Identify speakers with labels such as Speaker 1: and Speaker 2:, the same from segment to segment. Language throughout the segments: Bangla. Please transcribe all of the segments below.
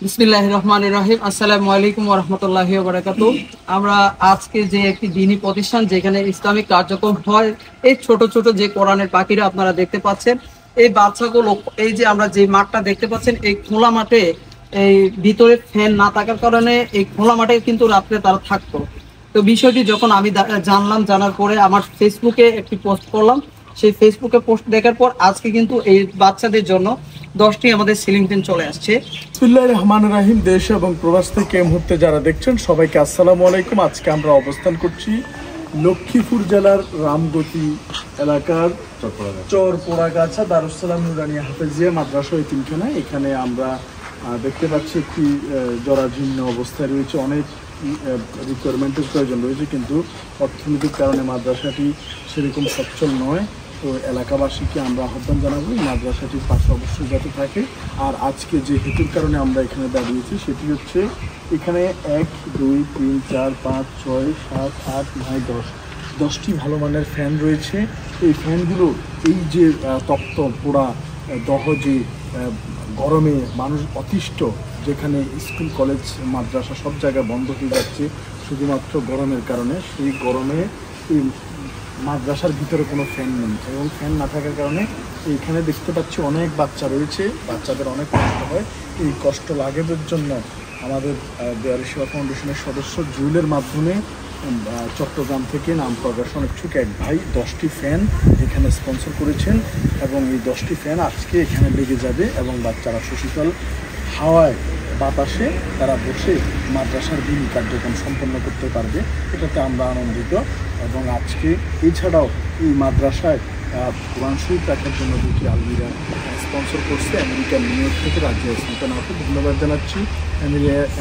Speaker 1: বিসমিল্লাহির রহমানির রহিম। আসসালামু আলাইকুম ওয়া রাহমাতুল্লাহি ওয়া বারাকাতুহু। আমরা আজকে যে একটি দ্বীনী প্রতিষ্ঠান যেখানে ইসলামিক কার্যক্রম হয়, এই ছোট ছোট যে কোরআনের পাখিরা আপনারা দেখতে পাচ্ছেন, এই বাচ্চাগুলো, এই যে আমরা যে মাঠটা দেখতে পাচ্ছেন, এই খোলা মাঠে এই ভিতরে ফ্যান না থাকার কারণে এই খোলা মাঠে কিন্তু রাত্রে তারা থাকতো। তো বিষয়টি যখন আমি জানলাম, জানার পরে আমার ফেসবুকে একটি পোস্ট করলাম। সেই ফেসবুকে পোস্ট দেখার পর আজকে কিন্তু এই বাচ্চাদের জন্য 10টি আমাদের সিলিং ফ্যান চলে আসছে।
Speaker 2: বিসমিল্লাহির রহমানির রহিম। দেশ এবং প্রবাস থেকে এই মুহূর্তে যারা দেখছেন সবাইকে আসসালামু আলাইকুম। আজকে আমরা অবস্থান করছি লক্ষ্মীপুর জেলার রামগতি এলাকার চরপোড়াগাছা দারুস-সালাম নুরানিয়া হাফেজিয়া মাদ্রাসা এতিমখানা। এখানে আমরা দেখতে পাচ্ছি একটি জরাজীর্ণ অবস্থায় রয়েছে, অনেক রিকোয়ারমেন্টের প্রয়োজন রয়েছে, কিন্তু অর্থনৈতিক কারণে মাদ্রাসাটি সেরকম সচ্ছল নয়। তো এলাকাবাসীকে আমরা আহ্বান জানাবো এই মাদ্রাসাটির পাশে অবশ্যই যাতে থাকে। আর আজকে যে হেতুর কারণে আমরা এখানে দাঁড়িয়েছি সেটি হচ্ছে, এখানে 1, 2, 3, 4, 5, 6, 7, 8, 9, 10টি ভালো মানের ফ্যান রয়েছে। এই ফ্যানগুলো এই যে তপ্ত পোড়া দহজে গরমে মানুষ অতিষ্ঠ, যেখানে স্কুল কলেজ মাদ্রাসা সব জায়গায় বন্ধ হয়ে যাচ্ছে শুধুমাত্র গরমের কারণে, সেই গরমে এই মাদ্রাসার ভিতরে কোনো ফ্যান নেই এবং ফ্যান না থাকার কারণে এইখানে দেখতে পাচ্ছি অনেক বাচ্চা রয়েছে, বাচ্চাদের অনেক কষ্ট হয়। এই কষ্ট লাঘবের জন্য আমাদের দেয়ারি সেবা ফাউন্ডেশনের সদস্য জুয়েলের মাধ্যমে চট্টগ্রাম থেকে নাম প্রকাশন ইচ্ছুক এক ভাই 10টি ফ্যান এখানে স্পন্সর করেছেন এবং এই 10টি ফ্যান আজকে এখানে লেগে যাবে এবং বাচ্চারা সুশীতল হাওয়ায় বাতাসে তারা বসে মাদ্রাসার দিনী কার্যক্রম সম্পন্ন করতে পারবে। এটাতে আমরা আনন্দিত। এবং আজকে এছাড়াও এই মাদ্রাসায় কোরআন শরীফ রাখার জন্য 2টি আলমিরা স্পন্সর করছে আমেরিকান নিউ ইয়র্ক থেকে রাজিয়া সুলতানা আপু। ধন্যবাদ জানাচ্ছি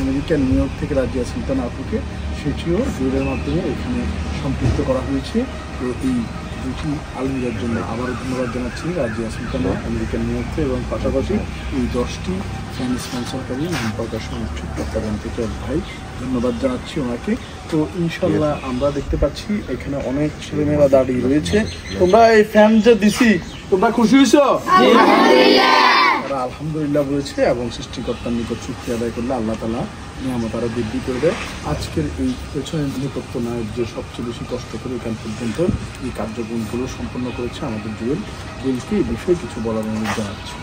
Speaker 2: আমেরিকান নিউ ইয়র্ক থেকে রাজিয়া সুলতানা আপুকে, সেটিও জুয়েলের মাধ্যমে এখানে সম্পৃক্ত করা হয়েছে। তো এই 2টি আলমিরার জন্য আবারও ধন্যবাদ জানাচ্ছি Razia Sultana American new York থেকে, এবং পাশাপাশি এই 10টি ফ্যান স্পন্সরকারী নাম প্রকাশন ইচ্ছুক চট্টগ্রাম থেকে এক ভাই, ধন্যবাদ জানাচ্ছি ওনাকে। তো ইনশাল্লাহ আমরা দেখতে পাচ্ছি এখানে অনেক ছেলেমেয়েরা দাঁড়িয়ে রয়েছে। তোমরা এই ফ্যান যে দিছি তোমরা খুশি হয়েছো? তারা আলহামদুলিল্লাহ বলেছে এবং সৃষ্টিকর্তার নিকট শুকরিয়া আদায় করলে আল্লাহ তাআলা নিয়ামত আরো বৃদ্ধি করবে। আজকের এই পেছনের নেপথ্য নায়ক যে সবচেয়ে বেশি কষ্ট করে এখান পর্যন্ত এই কার্যক্রমগুলো সম্পন্ন করেছে আমাদের জুয়েলকে এই বিষয়ে কিছু বলার অনুরোধ জানাচ্ছি।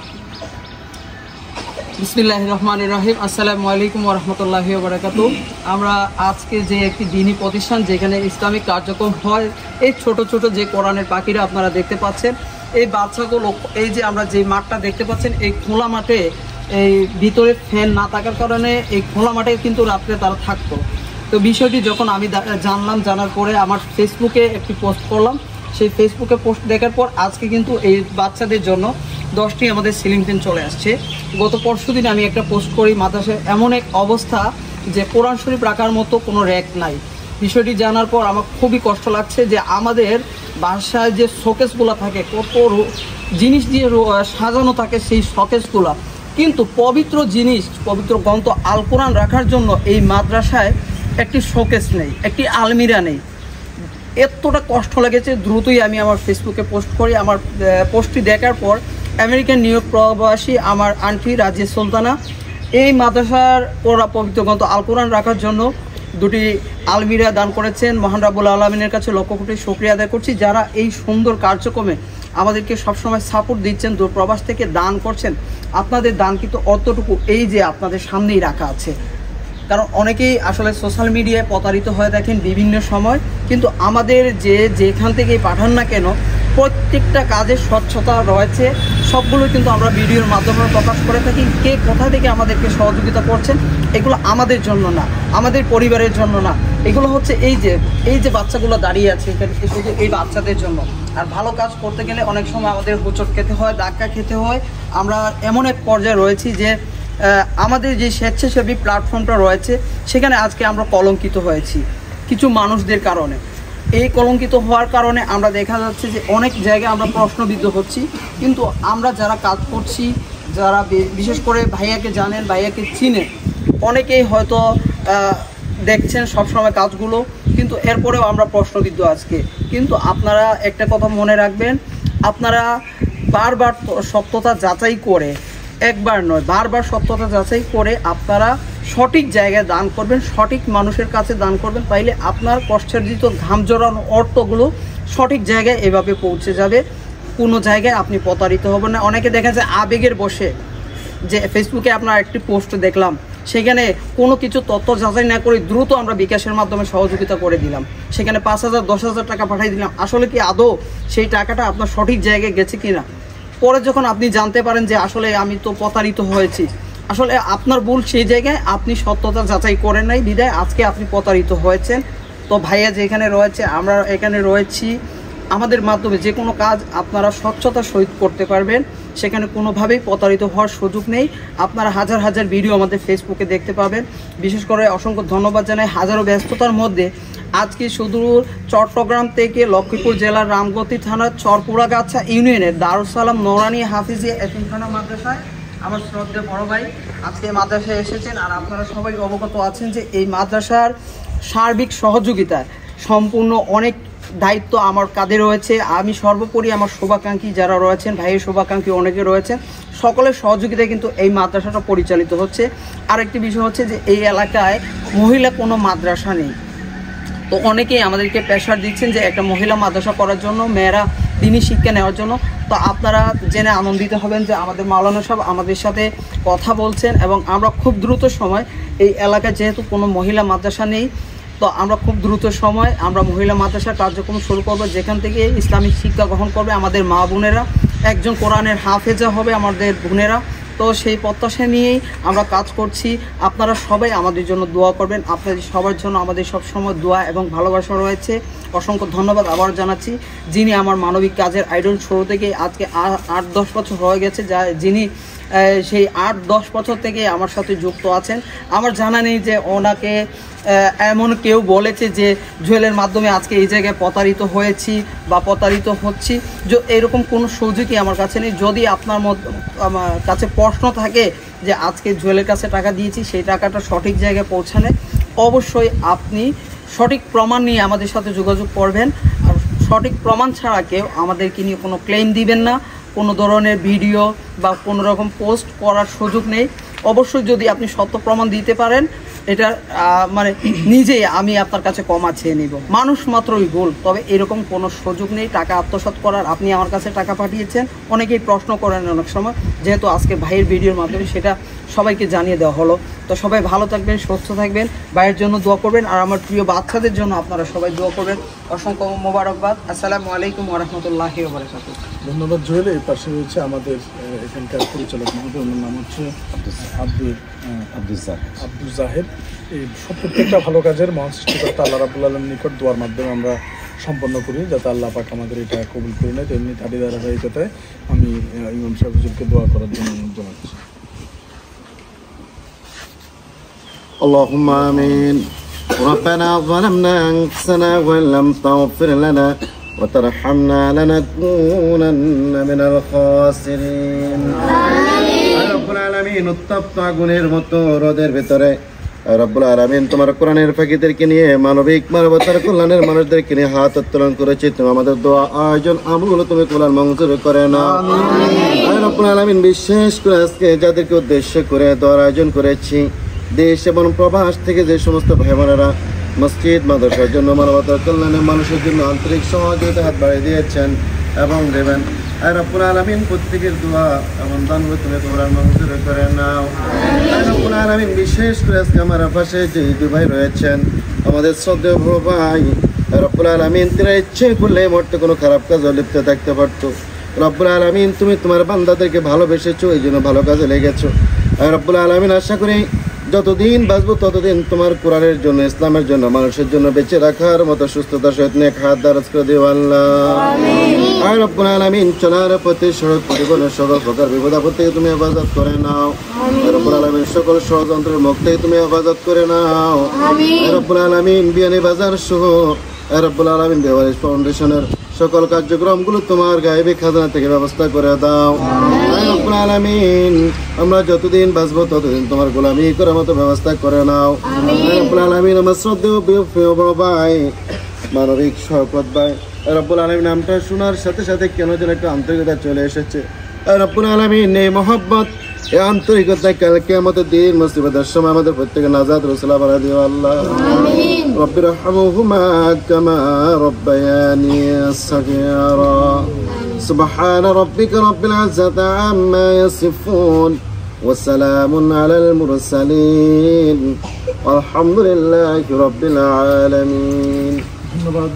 Speaker 1: বিসমিল্লাহির রহমানির রহিম। আসসালামু আলাইকুম ওয়া রাহমাতুল্লাহি ওয়া বারাকাতুহু। আমরা আজকে যে একটি দ্বীনী প্রতিষ্ঠান যেখানে ইসলামিক কার্যক্রম হয়, এই ছোট ছোট যে কোরআনের পাখিরা আপনারা দেখতে পাচ্ছেন, এই বাচ্চাগুলো, এই যে আমরা যে মাঠটা দেখতে পাচ্ছেন, এই খোলা মাঠে এই ভিতরে ফ্যান না থাকার কারণে এই খোলা মাঠে কিন্তু রাত্রে তারা থাকতো। তো বিষয়টি যখন আমি জানলাম, জানার পরে আমার ফেসবুকে একটি পোস্ট করলাম। সেই ফেসবুকে পোস্ট দেখার পর আজকে কিন্তু এই বাচ্চাদের জন্য 10টি আমাদের সিলিং ফ্যান চলে আসছে। গত পরশুদিন আমি একটা পোস্ট করি, মাদ্রাসায় এমন এক অবস্থা যে কোরআন শরীফ রাখার মতো কোনো র্যাক নাই। বিষয়টি জানার পর আমার খুবই কষ্ট লাগছে যে আমাদের বাসায় যে শোকেসগুলো থাকে, কত জিনিস দিয়ে সাজানো থাকে সেই শোকেসগুলো, কিন্তু পবিত্র জিনিস, পবিত্র গ্রন্থ আল কোরআন রাখার জন্য এই মাদ্রাসায় একটি শোকেস নেই, একটি আলমিরা নেই। এতটা কষ্ট লেগেছে, দ্রুতই আমি আমার ফেসবুকে পোস্ট করি। আমার পোস্টটি দেখার পর আমেরিকান নিউ ইয়র্ক প্রবাসী আমার আন্টি রাজিয়া সুলতানা এই মাদ্রাসার ওরা পবিত্র গ্রন্থ আল কোরআন রাখার জন্য 2টি আলমিরা দান করেছেন। মহান রাব্বুল আলামিনের কাছে লক্ষ কোটি শুকরিয়া আদায় করছি, যারা এই সুন্দর কার্যক্রমে আমাদেরকে সবসময় সাপোর্ট দিচ্ছেন, দূর প্রবাস থেকে দান করছেন। আপনাদের দান কিন্তু অতটুকু এই যে আপনাদের সামনেই রাখা আছে। কারণ অনেকেই আসলে সোশ্যাল মিডিয়ায় প্রতারিত হয়ে দেখেন বিভিন্ন সময়, কিন্তু আমাদের যেখান থেকেই পাঠান না কেন প্রত্যেকটা কাজের স্বচ্ছতা রয়েছে, সবগুলো কিন্তু আমরা ভিডিওর মাধ্যমে প্রকাশ করে থাকি। কে কোথা থেকে আমাদেরকে সহযোগিতা করছেন, এগুলো আমাদের জন্য না, আমাদের পরিবারের জন্য না, এগুলো হচ্ছে এই যে বাচ্চাগুলো দাঁড়িয়ে আছে এখানে, শুধু এই বাচ্চাদের জন্য। আর ভালো কাজ করতে গেলে অনেক সময় আমাদের হোঁচট খেতে হয়, ধাক্কা খেতে হয়। আমরা এমন এক পর্যায়ে রয়েছি যে আমাদের যে স্বেচ্ছাসেবী প্ল্যাটফর্মটা রয়েছে সেখানে আজকে আমরা কলঙ্কিত হয়েছি কিছু মানুষদের কারণে। এই কলঙ্কিত হওয়ার কারণে আমরা দেখা যাচ্ছে যে অনেক জায়গায় আমরা প্রশ্নবিদ্ধ হচ্ছি, কিন্তু আমরা যারা কাজ করছি, যারা বিশেষ করে ভাইয়াকে জানেন, ভাইয়াকে চিনেন, অনেকেই হয়তো দেখছেন সবসময় কাজগুলো, কিন্তু এরপরেও আমরা প্রশ্নবিদ্ধ আজকে। কিন্তু আপনারা একটা কথা মনে রাখবেন, আপনারা বারবার সত্যতা যাচাই করে একবার নয়, বারবার সত্যতা যাচাই করে আপনারা সঠিক জায়গায় দান করবেন, সঠিক মানুষের কাছে দান করবেন, তাইলে আপনার কষ্টার্জিত ঘাম জড়ানো অর্থগুলো সঠিক জায়গায় এভাবে পৌঁছে যাবে। কোনো জায়গায় আপনি প্রতারিত হবেন না। অনেকে দেখা যায় আবেগের বশে, যে ফেসবুকে আপনার একটি পোস্ট দেখলাম, সেখানে কোনো কিছু তথ্য যাচাই না করে দ্রুত আমরা বিকাশের মাধ্যমে সহযোগিতা করে দিলাম, সেখানে 5,000 10,000 টাকা পাঠিয়ে দিলাম। আসলে কি আদৌ সেই টাকাটা আপনার সঠিক জায়গায় গেছে কিনা? পরে যখন আপনি জানতে পারেন যে আসলে আমি তো প্রতারিত হয়েছি, আসলে আপনার ভুল সেই জায়গায় আপনি সত্যতা যাচাই করেন নাই, বিদায় আজকে আপনি প্রতারিত হয়েছেন। তো ভাইয়া যেখানে রয়েছে, আমরা এখানে রয়েছি, আমাদের মাধ্যমে যে কোনো কাজ আপনারা স্বচ্ছতার সহিত করতে পারবেন, সেখানে কোনোভাবেই প্রতারিত হওয়ার সুযোগ নেই। আপনারা হাজার হাজার ভিডিও আমাদের ফেসবুকে দেখতে পাবেন। বিশেষ করে অসংখ্য ধন্যবাদ জানাই হাজারো ব্যস্ততার মধ্যে আজকে সুদূর চট্টগ্রাম থেকে লক্ষ্মীপুর জেলার রামগতি থানার চরপুরাগাছা ইউনিয়নের দারুসালাম নোরানি হাফিজিয়া এতিমখানা মাদ্রাসায় আমার শ্রদ্ধেয় বড় ভাই আজকে মাদ্রাসায় এসেছেন। আর আপনারা সবাই অবগত আছেন যে এই মাদ্রাসার সার্বিক সহযোগিতায় সম্পূর্ণ অনেক দায়িত্ব আমার কাঁধে রয়েছে। আমি সর্বোপরি আমার শুভাকাঙ্ক্ষী যারা রয়েছেন, ভাইয়ের শুভাকাঙ্ক্ষী অনেকে রয়েছেন, সকলের সহযোগিতায় কিন্তু এই মাদ্রাসাটা পরিচালিত হচ্ছে। আরেকটি বিষয় হচ্ছে যে এই এলাকায় মহিলা কোনো মাদ্রাসা নেই। তো অনেকেই আমাদেরকে প্রেশার দিচ্ছেন যে একটা মহিলা মাদ্রাসা করার জন্য, মেয়েরা দিনী শিক্ষা নেওয়ার জন্য। তো আপনারা জেনে আনন্দিত হবেন যে আমাদের মাওলানা সাহেব আমাদের সাথে কথা বলছেন, এবং আমরা খুব দ্রুত সময় এই এলাকায় যেহেতু কোনো মহিলা মাদ্রাসা নেই, তো আমরা খুব দ্রুত সময় আমরা মহিলা মাদ্রাসার কার্যক্রম শুরু করব, যেখান থেকে ইসলামিক শিক্ষা গ্রহণ করবে আমাদের মা বোনেরা, একজন কোরআনের হাফেজা হবে আমাদের বোনেরা। তো সেই প্রত্যাশা নিয়েই আমরা কাজ করছি। আপনারা সবাই আমাদের জন্য দোয়া করবেন, আপনাদের সবার জন্য আমাদের সব সময় দোয়া এবং ভালোবাসা রয়েছে। অসংখ্য ধন্যবাদ আবার জানাচ্ছি যিনি আমার মানবিক কাজের আইডল শুরু থেকে আজকে 8-10 বছর হয়ে গেছে, যিনি সেই 8-10 বছর থেকে আমার সাথে যুক্ত আছেন। আমার জানা নেই যে ওনাকে এমন কেউ বলেছে যে জুয়েলের মাধ্যমে আজকে এই জায়গায় প্রতারিত হয়েছি বা প্রতারিত হচ্ছি, এরকম কোনো সুযোগই আমার কাছে নেই। যদি আপনার আমার কাছে প্রশ্ন থাকে যে আজকে জুয়েলের কাছে টাকা দিয়েছি, সেই টাকাটা সঠিক জায়গায় পৌঁছানে, অবশ্যই আপনি সঠিক প্রমাণ নিয়ে আমাদের সাথে যোগাযোগ করবেন। আর সঠিক প্রমাণ ছাড়া কেউ আমাদেরকে নিয়ে কোনো ক্লেম দিবেন না, কোনো ধরনের ভিডিও বা কোনো রকম পোস্ট করার সুযোগ নেই। অবশ্যই যদি আপনি সত্য প্রমাণ দিতে পারেন, এটা মানে নিজেই আমি আপনার কাছে ক্ষমা চেয়ে নিব। মানুষ মাত্রই ভুল, তবে এরকম কোনো সুযোগ নেই টাকা আত্মসাৎ করার। আপনি আমার কাছে টাকা পাঠিয়েছেন, অনেকেই প্রশ্ন করেন অনেক সময়, যেহেতু আজকে ভাইয়ের ভিডিওর মাধ্যমে সেটা সবাইকে জানিয়ে দেওয়া হলো। তো সবাই ভালো থাকবেন, সুস্থ থাকবেন, ভাইয়ের জন্য দোয়া করবেন, আর আমার প্রিয় বাচ্চাদের জন্য আপনারা সবাই দোয়া করবেন। অসংখ্য মোবারকবাদ। আসসালামু আলাইকুম ওয়া রাহমাতুল্লাহি ওয়া বারাকাতুহু।
Speaker 2: ধন্যবাদ জুয়েল। এর পাশে রয়েছে আমাদের এখানকার পরিচালক মহোদয়, ওনার নাম হচ্ছে আব্দুল জাহেদ। এই প্রত্যেকটা ভালো কাজের মহান সৃষ্টিকর্তা আল্লাহ রাব্বুল আলামিনের নিকট দোয়ার মাধ্যমে আমরা সম্পন্ন করি, যাতে আল্লাহ পাক আমাদের এটা কবুল করে নেয়। তেমনি তারই ধারাবাহিকতায় আমি ইমাম সাহেব হুজুরকে দোয়া করার জন্য অনুরোধ জানাচ্ছি।
Speaker 3: اللهم آمين. ربنا ظلمنا أنفسنا وإن لم تغفر لنا وترحمنا لنكونن من الخاسرين. রব্বুল আলামিন উত্তপ্ত আগুনের মতো রোদের ভিতরে রব্বুল আলামিন তোমার কোরআনের ফাঁকিদেরকে নিয়ে মানবিক মানবতার কল্যাণের মানুষদেরকে নিয়ে হাত উত্তোলন করেছি। তুমি আমাদের দোয়া আয়োজন আমলগুলো তুমি কল্যাণ মঞ্জুর করে নাও। রব্বুল আলামিন বিশেষ করে আজকে যাদেরকে উদ্দেশ্য করে দোয়ার আয়োজন করেছি, দেশ এবং প্রবাস থেকে যে সমস্ত ভাই বোনেরা মসজিদ মাদ্রাসার জন্য মানবতার কল্যাণে মানুষের জন্য আন্তরিক সহযোগিতা হাত বাড়িয়ে দিয়েছেন এবং দেবেন, রব্বুল আলামিন প্রত্যেকের দোয়া এবং দানগুলো তুমি কবুল মঞ্জুর করে নাও। রব্বুল আলামিন বিশেষ করে আজকে আমার পাশে যে দুই ভাই রয়েছেন, আমাদের শ্রদ্ধেয় ভাই, রব্বুল আলামিন তিনি ইচ্ছে করলে মুহূর্তে কোনো খারাপ কাজে লিপ্ত থাকতে পারতো। রব্বুল আলামিন তুমি তোমার বান্দাদেরকে ভালোবেসেছো, এই জন্য ভালো কাজে লেগেছো। রব্বুল আলামিন আশা করি যতদিন বাঁচবো ততদিন তোমার কোরআনের জন্য, ইসলামের জন্য, মানুষের জন্য বেঁচে রাখার মতো সুস্থতার সহিত নেক হাত দারাজ করে দিও আল্লাহ। আর রব্বুল আলামিন চলার পথে সড়ক পরিবহনের সকল প্রকার বিপদ আপদ থেকে তুমি হেফাজত করে নাও। রব্বুল আলামিন সকল ষড়যন্ত্রের মুখ থেকে তুমি হেফাজত করে নাও। রব্বুল আলামিন বিয়ানী বাজার সহ রব্বুল আলামিন বেওয়ারিশ ফাউন্ডেশনের সকল কার্যক্রমগুলো তোমার গায়েবী খাজনা থেকে ব্যবস্থা করে দাও। রব্বুল আলামিন আমরা যতদিন বাঁচবো ততদিন তোমার গোলামি করার মতো ব্যবস্থা করে নাও। রব্বুল আলামিন আমার শ্রদ্ধেয় প্রিয় বড় ভাই, মানবিক শওকত ভাই, রব্বুল আলামিন নামটা শোনার সাথে সাথে কেন যেন একটা আন্তরিকতা চলে এসেছে। রব্বুল আলামিন এই মহব্বত এই আন্তরিকতায় কাল কিয়ামতের দিন মুসিবতের সময় আমাদের প্রত্যেকের নাজাত রসুলা বানা দিও আল্লাহ। রব্বি রহমহুমা কামা রব্বায়ানি সাগীরা। সুবহান রাব্বিকা রাব্বিল ইজ্জাতি আম্মা ইয়াসিফুন ওয়া সালামুন আলাল মুরসালিন ওয়ালহামদুলিল্লাহি রাব্বিল আলামিন।
Speaker 2: ধন্যবাদ।